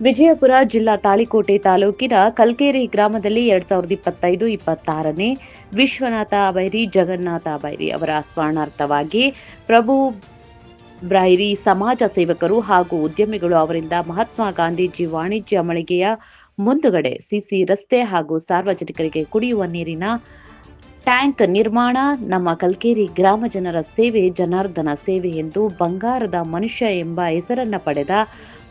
ವಿಜಯಪುರ ಜಿಲ್ಲಾ ತಾಳಿಕೋಟೆ ತಾಲೂಕಿನ ಕಲ್ಕೇರಿ ಗ್ರಾಮದಲ್ಲಿ 2025-26ನೇ ವಿಶ್ವನಾಥ ಬೈರಿ ಜಗನ್ನಾಥ ಬೈರಿ ಅವರ ಸ್ಮರಣಾರ್ಥವಾಗಿ ಪ್ರಭು ಬ್ರೈರಿ ಸಮಾಜ ಸೇವಕರು ಹಾಗೂ ಉದ್ಯಮಿಗಳು ಅವರಿಂದ ಮಹಾತ್ಮ ಗಾಂಧೀಜಿ ವಾಣಿಜ್ಯ ಮಳಿಗೆಯ ಮುಂದುಗಡೆ ಸಿಸಿ ರಸ್ತೆ ಹಾಗೂ ಸಾರ್ವಜನಿಕರಿಗೆ ಕುಡಿಯುವ ನೀರಿನ ಟ್ಯಾಂಕ್ ನಿರ್ಮಾಣ ನಮ್ಮ ಕಲ್ಕೇರಿ ಗ್ರಾಮ ಜನರ ಸೇವೆ ಜನಾರ್ದನ ಸೇವೆ ಎಂದು ಬಂಗಾರದ ಮನುಷ್ಯ ಎಂಬ ಹೆಸರನ್ನ ಪಡೆದ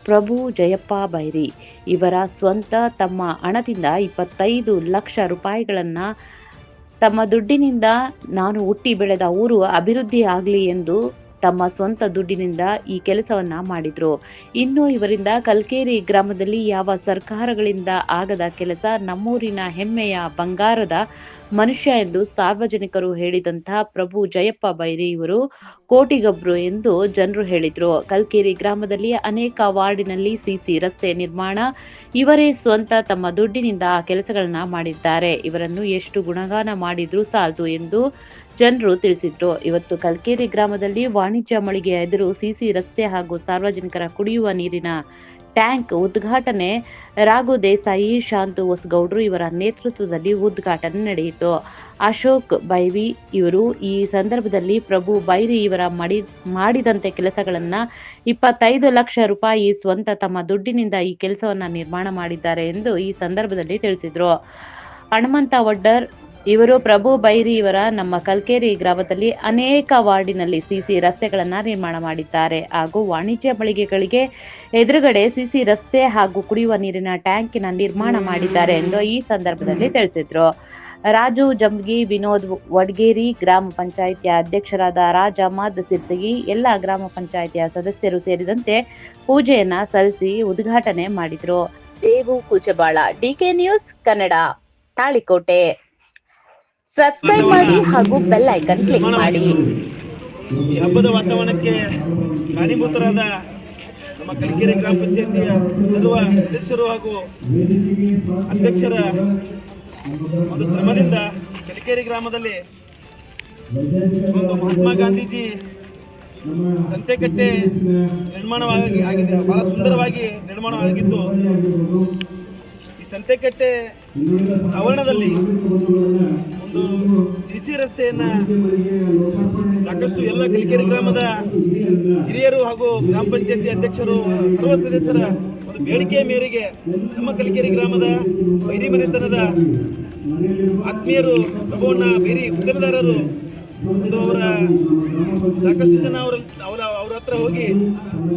ಪ್ರಭು ಜಯಪ್ಪ ಬೈರಿ ಇವರ ಸ್ವಂತ ತಮ್ಮ ಹಣದಿಂದ 25 ಲಕ್ಷ ರೂಪಾಯಿಗಳನ್ನ ತಮ್ಮ ದುಡ್ಡಿನಿಂದ ನಾನು ಹುಟ್ಟಿ ಬೆಳೆದ ಊರು ಅಭಿವೃದ್ಧಿ ಆಗಲಿ ಎಂದು ತಮ್ಮ ಸ್ವಂತ ದುಡ್ಡಿನಿಂದ ಈ ಕೆಲಸವನ್ನ ಮಾಡಿದ್ರು. ಇನ್ನು ಇವರಿಂದ ಕಲ್ಕೇರಿ ಗ್ರಾಮದಲ್ಲಿ ಯಾವ ಸರ್ಕಾರಗಳಿಂದ ಆಗದ ಕೆಲಸ, ನಮ್ಮೂರಿನ ಹೆಮ್ಮೆಯ ಬಂಗಾರದ ಮನುಷ್ಯ ಎಂದು ಸಾರ್ವಜನಿಕರು ಹೇಳಿದಂತಹ ಪ್ರಭು ಜಯಪ್ಪ ಬೈರಿ ಇವರು ಕೋಟಿಗೊಬ್ರು ಎಂದು ಜನರು ಹೇಳಿದ್ರು. ಕಲ್ಕೇರಿ ಗ್ರಾಮದಲ್ಲಿ ಅನೇಕ ವಾರ್ಡಿನಲ್ಲಿ ಸಿಸಿ ರಸ್ತೆ ನಿರ್ಮಾಣ ಇವರೇ ಸ್ವಂತ ತಮ್ಮ ದುಡ್ಡಿನಿಂದ ಆ ಕೆಲಸಗಳನ್ನ ಮಾಡಿದ್ದಾರೆ. ಇವರನ್ನು ಎಷ್ಟು ಗುಣಗಾನ ಮಾಡಿದ್ರೂ ಸಾಲದು ಎಂದು ಜನರು ತಿಳಿಸಿದ್ರು. ಇವತ್ತು ಕಲ್ಕೇರಿ ಗ್ರಾಮದಲ್ಲಿ ವಾಣಿಜ್ಯ ಮಳಿಗೆಯ ಎದುರು ಸಿಸಿ ರಸ್ತೆ ಹಾಗೂ ಸಾರ್ವಜನಿಕರ ಕುಡಿಯುವ ನೀರಿನ ಟ್ಯಾಂಕ್ ಉದ್ಘಾಟನೆ ರಾಘು ದೇಸಾಯಿ, ಶಾಂತು ಹೊಸಗೌಡ್ರು ಇವರ ನೇತೃತ್ವದಲ್ಲಿ ಉದ್ಘಾಟನೆ ನಡೆಯಿತು. ಅಶೋಕ್ ಬೈವಿ ಇವರು ಈ ಸಂದರ್ಭದಲ್ಲಿ ಪ್ರಭು ಬೈರಿ ಇವರ ಮಾಡಿದಂತೆ ಕೆಲಸಗಳನ್ನ 25 ಲಕ್ಷ ರೂಪಾಯಿ ಸ್ವಂತ ತಮ್ಮ ದುಡ್ಡಿನಿಂದ ಈ ಕೆಲಸವನ್ನ ನಿರ್ಮಾಣ ಮಾಡಿದ್ದಾರೆ ಎಂದು ಈ ಸಂದರ್ಭದಲ್ಲಿ ತಿಳಿಸಿದ್ರು. ಹನುಮಂತ ವಡ್ಡರ್ ಇವರು ಪ್ರಭು ಬೈರಿ ಇವರ ನಮ್ಮ ಕಲ್ಕೇರಿ ಗ್ರಾಮದಲ್ಲಿ ಅನೇಕ ವಾರ್ಡಿನಲ್ಲಿ ಸಿಸಿ ರಸ್ತೆಗಳನ್ನ ನಿರ್ಮಾಣ ಮಾಡಿದ್ದಾರೆ ಹಾಗೂ ವಾಣಿಜ್ಯ ಮಳಿಗೆಗಳಿಗೆ ಎದುರುಗಡೆ ಸಿಸಿ ರಸ್ತೆ ಹಾಗೂ ಕುಡಿಯುವ ನೀರಿನ ಟ್ಯಾಂಕಿನ ನಿರ್ಮಾಣ ಮಾಡಿದ್ದಾರೆ ಎಂದು ಈ ಸಂದರ್ಭದಲ್ಲಿ ತಿಳಿಸಿದ್ರು. ರಾಜು ಜಂಬಗಿ, ವಿನೋದ್ ವಡ್ಗೇರಿ, ಗ್ರಾಮ ಪಂಚಾಯಿತಿಯ ಅಧ್ಯಕ್ಷರಾದ ರಾಜ ಅಹಮದ್ ಸಿರ್ಸಗಿ, ಎಲ್ಲ ಗ್ರಾಮ ಪಂಚಾಯಿತಿಯ ಸದಸ್ಯರು ಸೇರಿದಂತೆ ಪೂಜೆಯನ್ನ ಸಲ್ಲಿಸಿ ಉದ್ಘಾಟನೆ ಮಾಡಿದ್ರು. Devu Kuchabala, DK news Kannada, Talikote. Subscribe ಮಾಡಿ ಹಾಗೂ ಬೆಲ್ ಐಕನ್ ಕ್ಲಿಕ್ ಮಾಡಿ. ಈ ಹಬ್ಬದ ವಾತಾವರಣಕ್ಕೆ ಕಾರಣೀಭೂತರಾದ ನಮ್ಮ ಕಲ್ಕೇರಿ ಗ್ರಾಮ ಪಂಚಾಯತಿಯ ಸರ್ವ ಸದಸ್ಯರು ಹಾಗೂ ಅಧ್ಯಕ್ಷರ ಒಂದು ಶ್ರಮದಿಂದ ಕಲ್ಕೇರಿ ಗ್ರಾಮದಲ್ಲಿ ಒಂದು ಮಹಾತ್ಮ ಗಾಂಧೀಜಿ ಸಂತೆಕಟ್ಟೆ ನಿರ್ಮಾಣವಾಗಿದೆ. ಬಹಳ ಸುಂದರವಾಗಿ ನಿರ್ಮಾಣವಾಗಿದ್ದು, ಈ ಸಂತೆಕಟ್ಟೆ ಆವರಣದಲ್ಲಿ ಒಂದು ಸಿಸಿ ರಸ್ತೆಯನ್ನ ಸಾಕಷ್ಟು ಎಲ್ಲ ಕಲ್ಕೇರಿ ಗ್ರಾಮದ ಹಿರಿಯರು ಹಾಗೂ ಗ್ರಾಮ ಪಂಚಾಯತಿ ಅಧ್ಯಕ್ಷರು ಸರ್ವ ಸದಸ್ಯರ ಒಂದು ಬೇಡಿಕೆಯ ಮೇರೆಗೆ ನಮ್ಮ ಕಲ್ಕೇರಿ ಗ್ರಾಮದ ಬೈರಿ ಮನೆತನದ ಆತ್ಮೀಯರು ಪ್ರಭುವಣ್ಣ ಬೈರಿ ಉದ್ಯಮದಾರರು ಒಂದು ಅವರ ಸಾಕಷ್ಟು ಜನ ಅವರ ಹತ್ರ ಹೋಗಿ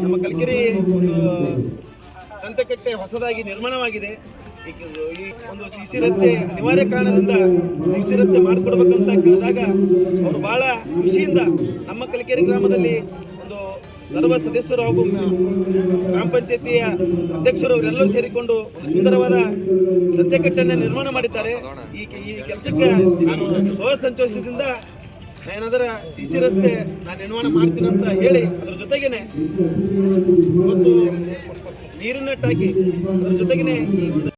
ನಮ್ಮ ಕಲ್ಕೇರಿ ಒಂದು ಸಂತೆಕಟ್ಟೆ ಹೊಸದಾಗಿ ನಿರ್ಮಾಣವಾಗಿದೆ, ಈ ಒಂದು ಸಿಸಿ ರಸ್ತೆ ಅನಿವಾರ್ಯ ಕಾರಣದಿಂದ ಸಿಸಿ ರಸ್ತೆ ಮಾಡಿಕೊಡ್ಬೇಕಂತ ಕೇಳಿದಾಗ ಅವರು ಬಹಳ ಖುಷಿಯಿಂದ ನಮ್ಮ ಕಲ್ಕೇರಿ ಗ್ರಾಮದಲ್ಲಿ ಒಂದು ಸರ್ವ ಸದಸ್ಯರು ಹಾಗೂ ಗ್ರಾಮ ಪಂಚಾಯತಿಯ ಅಧ್ಯಕ್ಷರು ಅವರೆಲ್ಲರೂ ಸೇರಿಕೊಂಡು ಒಂದು ಸುಂದರವಾದ ಸಂತೆಕಟ್ಟೆಯನ್ನು ನಿರ್ಮಾಣ ಮಾಡಿದ್ದಾರೆ. ಈ ಕೆಲಸಕ್ಕೆ ನಾನು ಸ್ವಯ ಸಂತೋಷದಿಂದ ಏನಾದರ ಸಿಸಿ ರಸ್ತೆ ನಾನು ನಿರ್ಮಾಣ ಮಾಡ್ತೀನಿ ಅಂತ ಹೇಳಿ, ಅದರ ಜೊತೆಗೇನೆ ಇವತ್ತು ನೀರಿನ ಟಾಕಿ, ಅದರ ಜೊತೆಗೇನೆ ಈ ಒಂದು